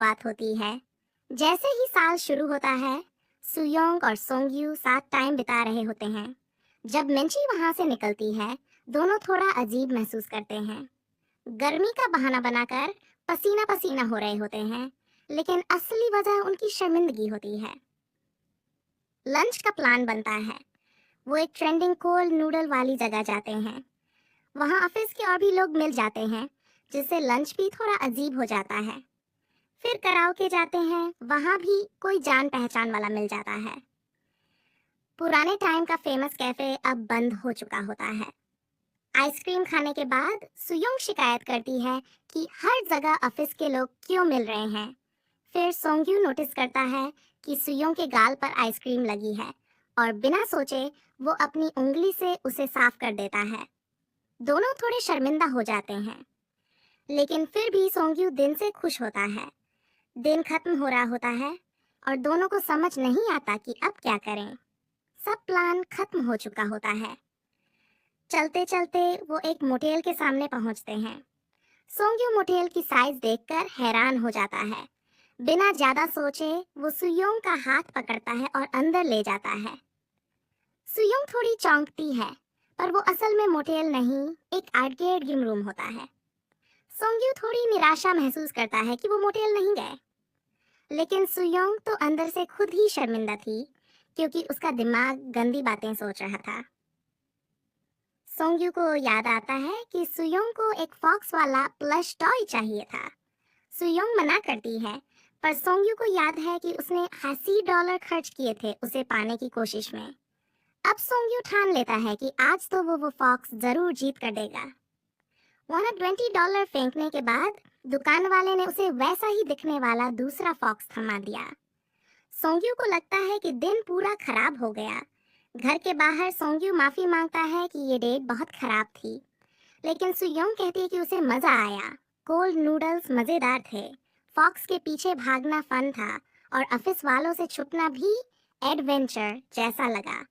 बात होती है। जैसे ही साल शुरू होता है, सुयोंग और सोंगयू साथ टाइम बिता रहे होते हैं। जब मिंची वहां से निकलती है, दोनों थोड़ा अजीब महसूस करते हैं। गर्मी का बहाना बनाकर पसीना पसीना हो रहे होते हैं, लेकिन असली वजह उनकी शर्मिंदगी होती है। लंच का प्लान बनता है। वो एक ट्रेंडिंग कोल्ड नूडल वाली जगह जाते हैं। वहाँ ऑफिस के और भी लोग मिल जाते हैं, जिससे लंच भी थोड़ा अजीब हो जाता है। फिर कराओके जाते हैं, वहाँ भी कोई जान पहचान वाला मिल जाता है। पुराने टाइम का फेमस कैफे अब बंद हो चुका होता है। आइसक्रीम खाने के बाद सुयोंग शिकायत करती है कि हर जगह ऑफिस के लोग क्यों मिल रहे हैं। फिर सोंग्यू नोटिस करता है कि सुयोंग के गाल पर आइसक्रीम लगी है और बिना सोचे वो अपनी उंगली से उसे साफ कर देता है। दोनों थोड़े शर्मिंदा हो जाते हैं, लेकिन फिर भी सोंग्यू दिन से खुश होता है। दिन खत्म हो रहा होता है और दोनों को समझ नहीं आता कि अब क्या करें। सब प्लान खत्म हो चुका होता है। चलते चलते वो एक मोटेल के सामने पहुंचते हैं। सोंग्यू मोटेल की साइज देखकर हैरान हो जाता है। बिना ज्यादा सोचे वो सुयोंग का हाथ पकड़ता है और अंदर ले जाता है। सुयोंग थोड़ी चौंकती है, पर वो असल में मोटेल नहीं, एक आर्केड गेम रूम होता है। सोंग्यू थोड़ी निराशा महसूस करता है कि वो मोटेल नहीं गए, लेकिन सुयोंग तो अंदर से खुद ही शर्मिंदा थी, क्योंकि उसका दिमाग गंदी बातें सोच रहा था। सोंग्यू को याद आता है कि सुयोंग को एक फॉक्स वाला प्लश टॉय चाहिए था। सुयोंग मना करती है, पर सोंग्यू को याद है कि उसने $80 खर्च किए थे उसे पाने की कोशिश में। अब सोंग्यू ठान लेता है कि आज तो वो फॉक्स जरूर जीत कर देगा। वहाँ $20 फेंकने के बाद दुकान वाले ने उसे वैसा ही दिखने वाला दूसरा फॉक्स थमा दिया। सोंग्यू को लगता है कि दिन पूरा खराब हो गया। घर के बाहर सोंग्यू माफी मांगता है कि ये डेट बहुत खराब थी, लेकिन सुयोंग कहती है कि उसे मजा आया। कोल्ड नूडल्स मजेदार थे, फॉक्स के पीछे भागना फन था और ऑफिस वालों से छुपना भी एडवेंचर जैसा लगा।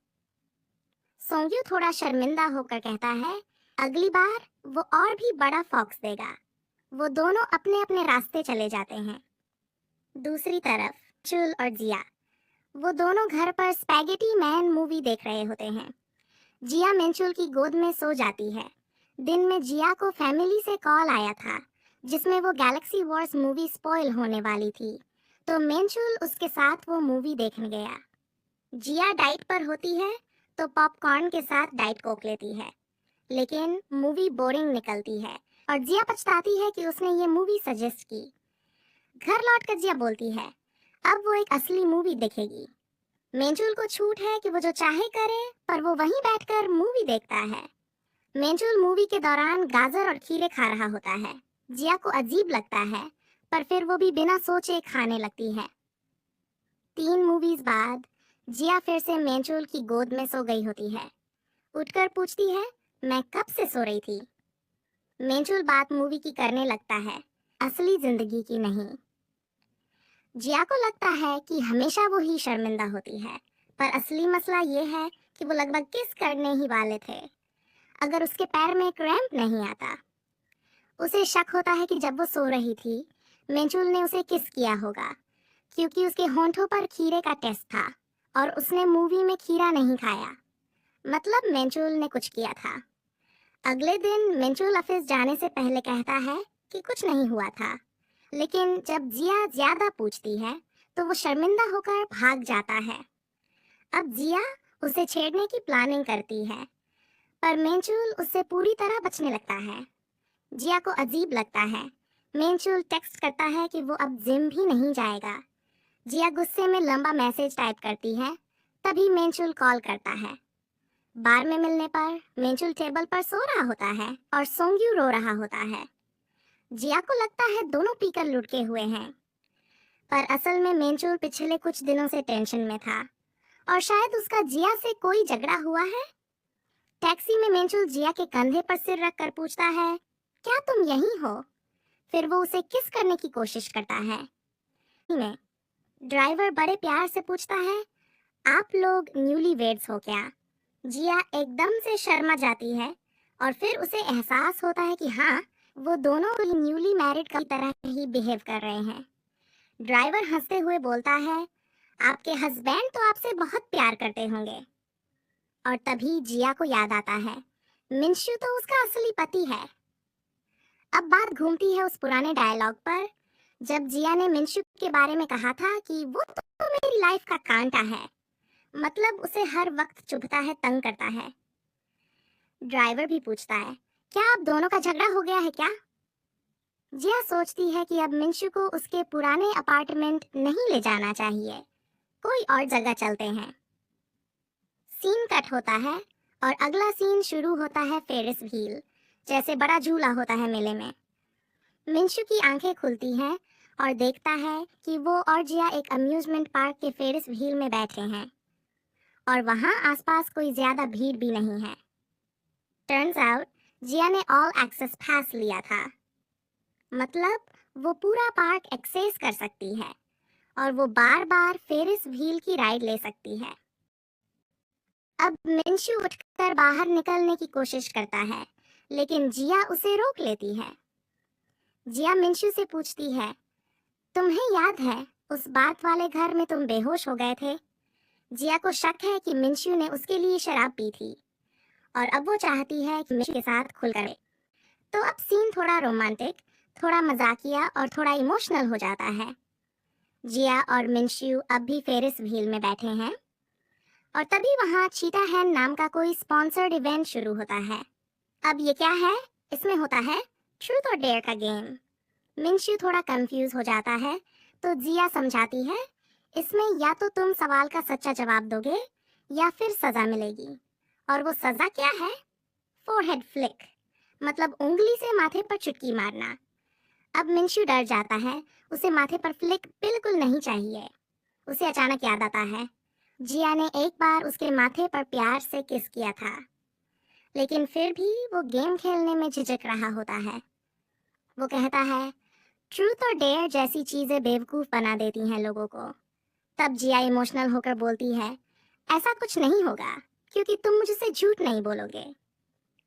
सोंग्यू थोड़ा शर्मिंदा होकर कहता है, अगली बार वो और भी बड़ा फॉक्स देगा। वो दोनों अपने अपने रास्ते चले जाते हैं। दूसरी तरफ चुल और जिया, वो दोनों घर पर स्पैगेटी मैन मूवी देख रहे होते हैं। जिया मिंचुल की गोद में सो जाती है। दिन में जिया को फैमिली से कॉल आया था, जिसमें वो गैलेक्सी वॉर्स मूवी स्पॉइल होने वाली थी, तो मिंचुल उसके साथ वो मूवी देखने गया। जिया डाइट पर होती है, तो पॉपकॉर्न के साथ डाइट कोक लेती है, लेकिन मूवी बोरिंग निकलती है और जिया पछताती है कि उसने ये मूवी सजेस्ट की। घर लौटकर जिया बोलती है, अब वो एक असली मूवी देखेगी। मेंचुल को छूट है कि वो जो चाहे करे, पर वो वहीं बैठकर मूवी देखता है। मेंचुल मूवी के दौरान गाजर और खीरे खा रहा होता है। जिया को अजीब लगता है, पर फिर वो भी बिना सोचे खाने लगती है। 3 मूवीज बाद जिया फिर से मेंचुल की गोद में सो गई होती है। उठकर पूछती है, मैं कब से सो रही थी? मेंचुल बात मूवी की करने लगता है, असली जिंदगी की नहीं। जिया को लगता है कि हमेशा वो ही शर्मिंदा होती है, पर असली मसला ये है कि वो लगभग किस करने ही वाले थे, अगर उसके पैर में क्रैम्प नहीं आता। उसे शक होता है कि जब वो सो रही थी, मेंचुल ने उसे किस किया होगा, क्योंकि उसके होंठों पर खीरे का टेस्ट था और उसने मूवी में खीरा नहीं खाया। मतलब मेंचुल ने कुछ किया था। अगले दिन मेंचुल ऑफिस जाने से पहले कहता है कि कुछ नहीं हुआ था, लेकिन जब जिया ज्यादा पूछती है, तो वो शर्मिंदा होकर भाग जाता है। अब जिया उसे छेड़ने की प्लानिंग करती है, पर मेंचुल उससे पूरी तरह बचने लगता है। जिया को अजीब लगता है। मेंचुल टेक्स्ट करता है कि वो अब जिम भी नहीं जाएगा। जिया गुस्से में लंबा मैसेज टाइप करती है, तभी मेंचुल कॉल करता है। बार में मिलने पर मेंचुल टेबल पर सो रहा होता है और सोंग्यू रो रहा होता है। जिया को लगता है दोनों पीकर लुढ़के हुए हैं, पर असल में मेंचुल पिछले कुछ दिनों से टेंशन में था और शायद उसका जिया से कोई झगड़ा हुआ है। टैक्सी में मेंचुल जिया के कंधे पर सिर रखकर पूछता है, क्या तुम यहीं हो? फिर वो उसे किस करने की कोशिश करता है। में ड्राइवर बड़े प्यार से पूछता है, आप लोग न्यूली वेड्स हो क्या? जिया एकदम से शर्मा जाती है और फिर उसे एहसास होता है कि हाँ, वो दोनों न्यूली मैरिड की तरह ही बिहेव कर रहे हैं। ड्राइवर हंसते हुए बोलता है, आपके हस्बैंड तो आपसे बहुत प्यार करते होंगे। और तभी जिया को याद आता है, मिंशू तो उसका असली पति है। अब बात घूमती है उस पुराने डायलॉग पर, जब जिया ने मिंशू के बारे में कहा था कि वो तो मेरी लाइफ का कांटा है। मतलब उसे हर वक्त चुभता है, तंग करता है। ड्राइवर भी पूछता है, क्या आप दोनों का झगड़ा हो गया है क्या? जिया सोचती है कि अब मिंशू को उसके पुराने अपार्टमेंट नहीं ले जाना चाहिए, कोई और जगह चलते हैं। सीन कट होता है और अगला सीन शुरू होता है फेरिस व्हील, जैसे बड़ा झूला होता है मेले में। मिंशू की आंखें खुलती हैं और देखता है कि वो और जिया एक अम्यूजमेंट पार्क के फेरिस व्हील में बैठे हैं और वहां आसपास कोई ज्यादा भीड़ भी नहीं है। टर्न्स आउट जिया ने ऑल एक्सेस पास लिया था, मतलब वो पूरा पार्क एक्सेस कर सकती है और वो बार बार फेरिस व्हील की राइड ले सकती है। अब मिंशू उठकर बाहर निकलने की कोशिश करता है, लेकिन जिया उसे रोक लेती है। जिया मिंशू से पूछती है, तुम्हें याद है उस बात वाले घर में तुम बेहोश हो गए थे? जिया को शक है कि मिंशू ने उसके लिए शराब पी थी और अब वो चाहती है कि मिंशू के साथ खुल करे। तो अब सीन थोड़ा रोमांटिक, थोड़ा मजाकिया और थोड़ा इमोशनल हो जाता है। जिया और मिंशू अब भी फेरिस व्हील में बैठे हैं और तभी वहाँ चीता हैन नाम का कोई स्पॉन्सर्ड इवेंट शुरू होता है। अब ये क्या है? इसमें होता है ट्रूथ और डेयर का गेम। मिंशू थोड़ा कंफ्यूज हो जाता है, तो जिया समझाती है, इसमें या तो तुम सवाल का सच्चा जवाब दोगे या फिर सजा मिलेगी। और वो सजा क्या है? फोरहेड फ्लिक, मतलब उंगली से माथे पर चुटकी मारना। अब मिंशू डर जाता है, उसे माथे पर फ्लिक बिल्कुल नहीं चाहिए। उसे अचानक याद आता है, जिया ने एक बार उसके माथे पर प्यार से किस किया था, लेकिन फिर भी वो गेम खेलने में झिझक रहा होता है। वो कहता है, ट्रूथ और डेयर जैसी चीजें बेवकूफ बना देती हैं लोगों को। तब जिया इमोशनल होकर बोलती है, ऐसा कुछ नहीं होगा क्योंकि तुम मुझसे झूठ नहीं बोलोगे।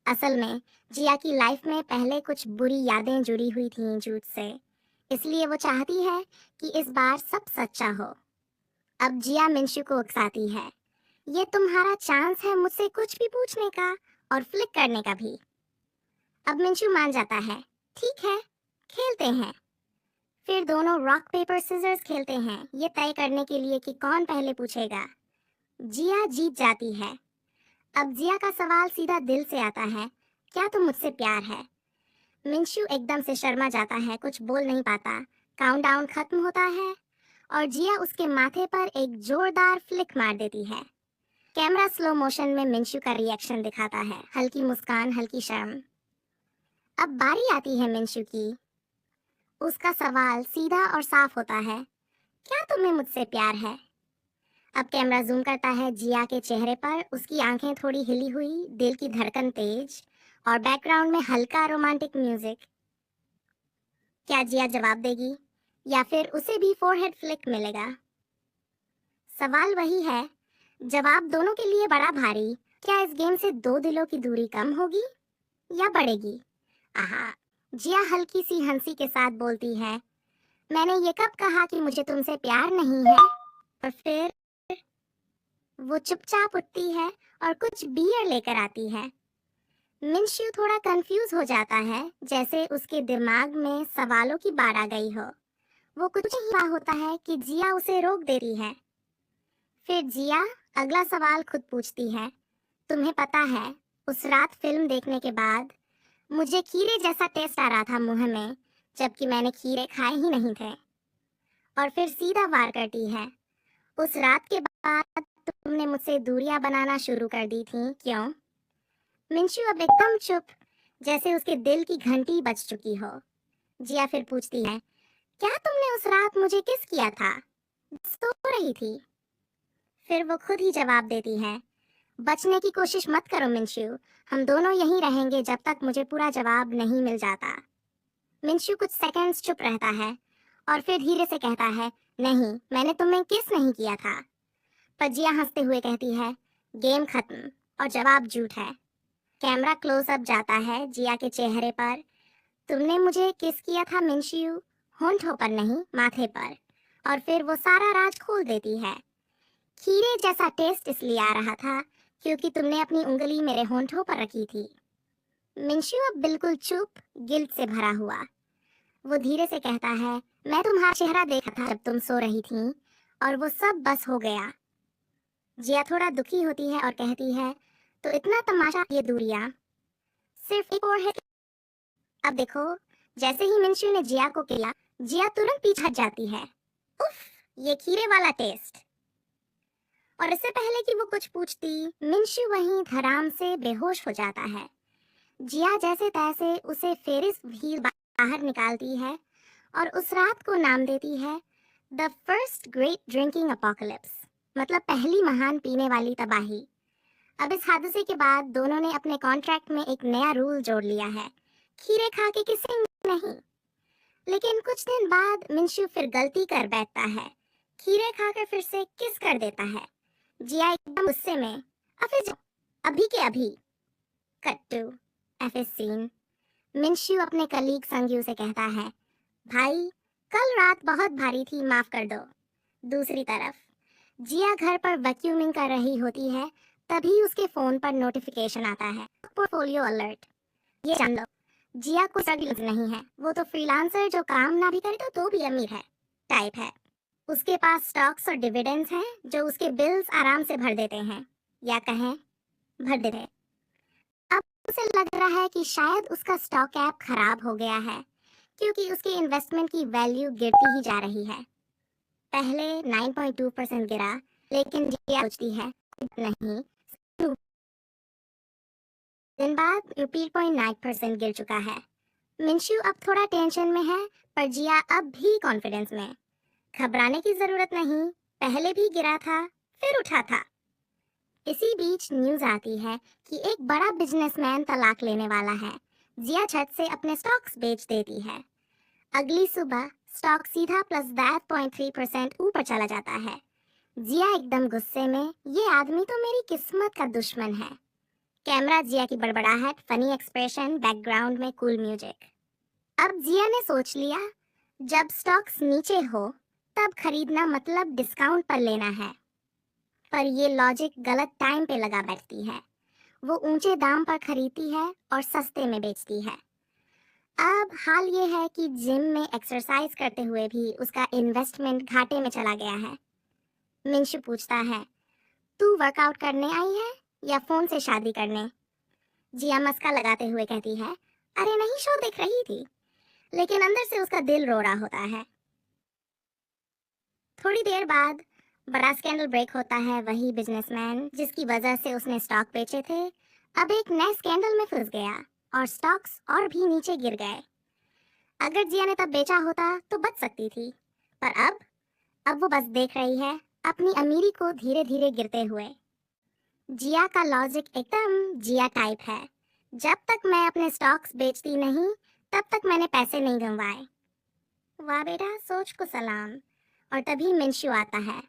असल में जिया की लाइफ में पहले कुछ बुरी यादें जुड़ी हुई थीं झूठ से, इसलिए वो चाहती है कि इस बार सब सच्चा हो। अब जिया मिंशू को उकसाती है, ये तुम्हारा चांस है मुझसे कुछ भी पूछने का और फ्लिक करने का भी। अब मिंशू मान जाता है, ठीक है, खेलते हैं। फिर दोनों रॉक पेपर सिजर्स खेलते हैं, ये तय करने के लिए कि कौन पहले पूछेगा। जिया जीत जाती है। अब जिया का सवाल सीधा दिल से आता है, क्या तुम मुझसे प्यार है? मिंशू एकदम से शर्मा जाता है, कुछ बोल नहीं पाता। काउंटडाउन खत्म होता है और जिया उसके माथे पर एक जोरदार फ्लिक मार देती है। कैमरा स्लो मोशन में मिंशू का रिएक्शन दिखाता है, हल्की मुस्कान, हल्की शर्म। अब बारी आती है मिंशू की। उसका सवाल सीधा और साफ होता है, क्या तुम्हें मुझसे प्यार है? अब कैमरा जूम करता है जिया के चेहरे पर, उसकी आंखें थोड़ी हिली हुई, दिल की धड़कन तेज और बैकग्राउंड में हल्का रोमांटिक म्यूजिक। क्या जिया जवाब देगी या फिर उसे भी फोरहेड फ्लिक मिलेगा? सवाल वही है, जवाब दोनों के लिए बड़ा भारी। क्या इस गेम से दो दिलों की दूरी कम होगी या बढ़ेगी? आहा, जिया हल्की सी हंसी के साथ बोलती है, मैंने ये कब कहा कि मुझे तुमसे प्यार नहीं है? और फिर वो चुपचाप उठती है और कुछ बियर लेकर आती है। मिंशू थोड़ा कंफ्यूज हो जाता है, जैसे उसके दिमाग में सवालों की बाढ़ आ गई हो। वो कुछ ही हुआ होता है कि जिया उसे रोक देती है। फिर जिया अगला सवाल खुद पूछती है, तुम्हें पता है उस रात फिल्म देखने के बाद मुझे खीरे जैसा टेस्ट आ रहा था मुंह में, जबकि मैंने खीरे खाए ही नहीं थे। और फिर सीधा वार करती है, उस रात के बाद तुमने मुझसे दूरियां बनाना शुरू कर दी थी, क्यों? मिंशू अब एकदम चुप, जैसे उसके दिल की घंटी बज चुकी हो। जिया फिर पूछती है, क्या तुमने उस रात मुझे किस किया था? सो रही थी। फिर वो खुद ही जवाब देती है, बचने की कोशिश मत करो मिंशू, हम दोनों यहीं रहेंगे जब तक मुझे पूरा जवाब नहीं मिल जाता। मिंशू कुछ सेकंड्स चुप रहता है और फिर धीरे से कहता है, नहीं, मैंने तुम्हें किस नहीं किया था। पर जिया हंसते हुए कहती है, गेम खत्म और जवाब झूठ है। कैमरा क्लोज अप जाता है जिया के चेहरे पर। तुमने मुझे किस किया था मिंशू? होंठों पर नहीं, माथे पर। और फिर वो सारा राज खोल देती है। खीरे जैसा टेस्ट इसलिए आ रहा था क्योंकि तुमने अपनी उंगली मेरे होंठों पर रखी थी। मिंशू अब बिल्कुल चुप, गिल्ट से भरा हुआ। वो धीरे से कहता है, मैं तुम्हारा चेहरा देखा था जब तुम सो रही थी और वो सब बस हो गया। जिया थोड़ा दुखी होती है और कहती है, तो इतना तमाशा, ये दूरियां सिर्फ एक और है। अब देखो, जैसे ही मिंशू ने जिया को किया, जिया तुरंत पीछे हट जाती है। उफ, ये खीरे वाला टेस्ट। और इससे पहले कि वो कुछ पूछती, मिंशू वहीं धड़ाम से बेहोश हो जाता है। जिया जैसे तैसे उसे फेरिस व्हील बाहर निकालती है और उस रात को नाम देती है the first great drinking apocalypse, मतलब पहली महान पीने वाली तबाही। अब इस हादसे के बाद दोनों ने अपने कॉन्ट्रैक्ट में एक नया रूल जोड़ लिया है, खीरे खा के किसी नहीं। लेकिन कुछ दिन बाद मिंशू फिर गलती कर बैठता है, खीरे खाकर फिर से किस कर देता है। जिया एकदम गुस्से में, अफिस अभी के अभी। Cut to office scene. Minshu अपने कलीग संग्यू से कहता है, भाई कल रात बहुत भारी थी, माफ कर दो। दूसरी तरफ जिया घर पर वैक्यूमिंग कर रही होती है, तभी उसके फोन पर नोटिफिकेशन आता है, पोर्टफोलियो अलर्ट। ये जान लो, जिया को स्ट्रगल नहीं है, वो तो फ्रीलांसर जो काम ना भी करे तो भी अमीर है टाइप है। उसके पास स्टॉक्स और डिविडेंड्स हैं जो उसके बिल्स आराम से भर देते हैं, या कहें भर देते। अब उसे लग रहा है कि शायद उसका स्टॉक ऐप खराब हो गया है क्योंकि उसके इन्वेस्टमेंट की वैल्यू गिरती ही जा रही है। पहले 9.2% गिरा, लेकिन जिया सोचती है नहीं, दिन बाद 0.9% गिर चुका है। मिंशू अब थोड़ा टेंशन में है, पर जिया अब भी कॉन्फिडेंस में। घबराने की जरूरत नहीं, पहले भी गिरा था, फिर उठा था। इसी बीच न्यूज आती है कि एक बड़ा बिजनेसमैन तलाक लेने वाला है। जिया झट से अपने स्टॉक्स बेच देती है। अगली सुबह स्टॉक सीधा +0.3% ऊपर चला जाता है। जिया एकदम गुस्से में, ये आदमी तो मेरी किस्मत का दुश्मन है। कैमरा जिया की बड़बड़ाहट, फनी एक्सप्रेशन, बैकग्राउंड में कूल म्यूजिक। अब जिया ने सोच लिया, जब स्टॉक्स नीचे हो तब खरीदना मतलब डिस्काउंट पर लेना है। पर ये लॉजिक गलत टाइम पे लगा बैठती है। वो ऊंचे दाम पर खरीदती है और सस्ते में बेचती है। अब हाल ये है कि जिम में एक्सरसाइज करते हुए भी उसका इन्वेस्टमेंट घाटे में चला गया है। मिंशु पूछता है, तू वर्कआउट करने आई है या फोन से शादी करने? जिया मस्का लगाते हुए कहती है, अरे नहीं, शो देख रही थी। लेकिन अंदर से उसका दिल रो रहा होता है। थोड़ी देर बाद बड़ा स्कैंडल ब्रेक होता है। वही बिजनेसमैन जिसकी वजह से उसने स्टॉक बेचे थे, अब एक नए स्कैंडल में फंस गया और स्टॉक्स और भी नीचे गिर गए। अगर जिया ने तब बेचा होता तो बच सकती थी, पर अब वो बस देख रही है अपनी अमीरी को धीरे धीरे गिरते हुए। जिया का लॉजिक एकदम जिया टाइप है, जब तक मैं अपने स्टॉक्स बेचती नहीं तब तक मैंने पैसे नहीं गंवाए। वाह बेटा, सोच को सलाम। और तभी मिंशु आता है।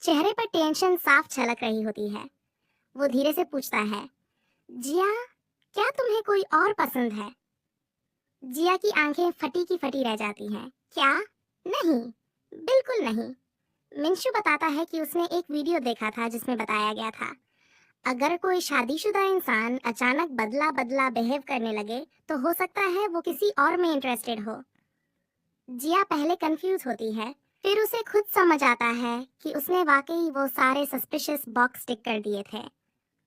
चेहरे पर टेंशन साफ झलक रही होती है। वो धीरे से पूछता है, जिया, क्या तुम्हें कोई और पसंद है? जिया की आंखें फटी की फटी रह जाती हैं। क्या? नहीं, बिल्कुल नहीं। मिंशु बताता है कि उसने एक वीडियो देखा था जिसमें बताया गया था, अगर कोई शादीशुदा इंसान अचानक बदला बदला बिहेव करने लगे तो हो सकता है वो किसी और में इंटरेस्टेड हो। जिया पहले कंफ्यूज होती है, फिर उसे खुद समझ आता है कि उसने वाकई वो सारे सस्पिशियस बॉक्स टिक कर दिए थे।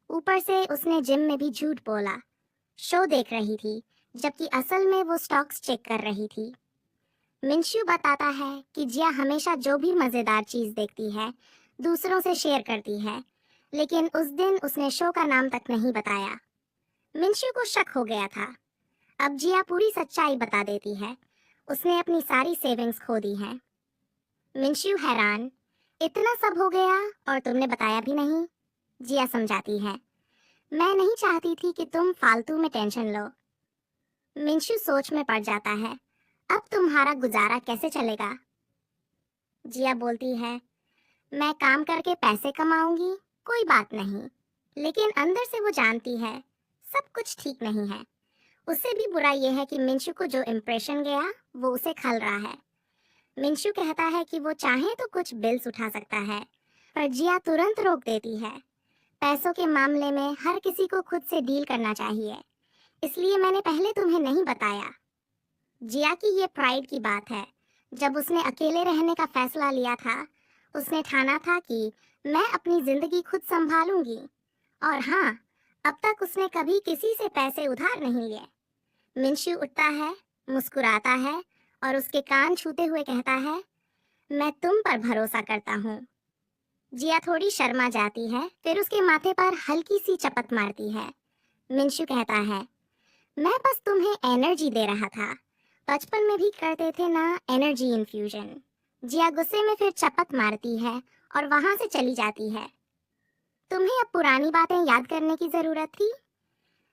ऊपर से उसने जिम में भी झूठ बोला, शो देख रही थी, जबकि असल में वो स्टॉक्स चेक कर रही थी। मिंशु बताता है कि जिया हमेशा जो भी मजेदार चीज देखती है दूसरों से शेयर करती है, लेकिन उस दिन उसने शो का नाम तक नहीं बताया। मिंशु को शक हो गया था। अब जिया पूरी सच्चाई बता देती है, उसने अपनी सारी सेविंग्स खो दी हैं। मिंशु हैरान, इतना सब हो गया और तुमने बताया भी नहीं? जिया समझाती है, मैं नहीं चाहती थी कि तुम फालतू में टेंशन लो। मिंशु सोच में पड़ जाता है, अब तुम्हारा गुजारा कैसे चलेगा? जिया बोलती है, मैं काम करके पैसे कमाऊंगी, कोई बात नहीं। लेकिन अंदर से वो जानती है सब कुछ ठीक नहीं है। उससे भी बुरा यह है कि मिंशु को जो इम्प्रेशन गया वो उसे खल रहा है। मिंशु कहता है कि वो चाहे तो कुछ बिल्स उठा सकता है, पर जिया तुरंत रोक देती है। पैसों के मामले में हर किसी को खुद से डील करना चाहिए, इसलिए मैंने पहले तुम्हें नहीं बताया। जिया की ये प्राइड की बात है। जब उसने अकेले रहने का फैसला लिया था, उसने ठाना था कि मैं अपनी जिंदगी खुद संभालूंगी। और हाँ, अब तक उसने कभी किसी से पैसे उधार नहीं लिए। मिंशु उठता है, मुस्कुराता है और उसके कान छूते हुए कहता है, मैं तुम पर भरोसा करता हूँ। जिया थोड़ी शर्मा जाती है, फिर उसके माथे पर हल्की सी चपत मारती है। मिंशु कहता है, मैं बस तुम्हें एनर्जी दे रहा था। बचपन में भी करते थे ना एनर्जी इन्फ्यूजन। जिया गुस्से में फिर चपत मारती है और वहां से चली जाती है। तुम्हें अब पुरानी बातें याद करने की जरूरत थी।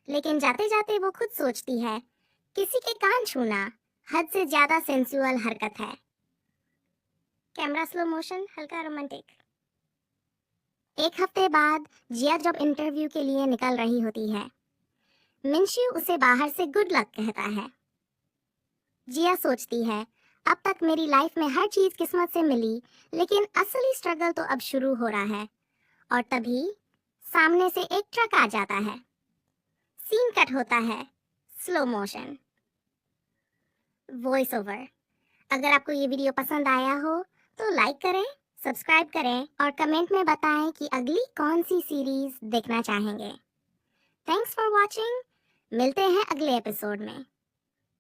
लेकिन जाते जाते वो खुद सोचती है, किसी के कान छूना हद से ज्यादा सेंसुअल हरकत है। कैमरा स्लो मोशन, हल्का रोमांटिक। एक हफ्ते बाद जिया जब इंटरव्यू के लिए निकल रही होती है, मिंशु उसे बाहर से गुड लक कहता है। जिया सोचती है, अब तक मेरी लाइफ में हर चीज किस्मत से मिली, लेकिन असली स्ट्रगल तो अब शुरू हो रहा है। और तभी सामने से एक ट्रक आ जाता है। सीन कट होता है, स्लो मोशन, वॉइस ओवर। अगर आपको ये वीडियो पसंद आया हो तो लाइक करें, सब्सक्राइब करें और कमेंट में बताएं कि अगली कौन सी सीरीज देखना चाहेंगे। Thanks for watching. मिलते हैं अगले एपिसोड में।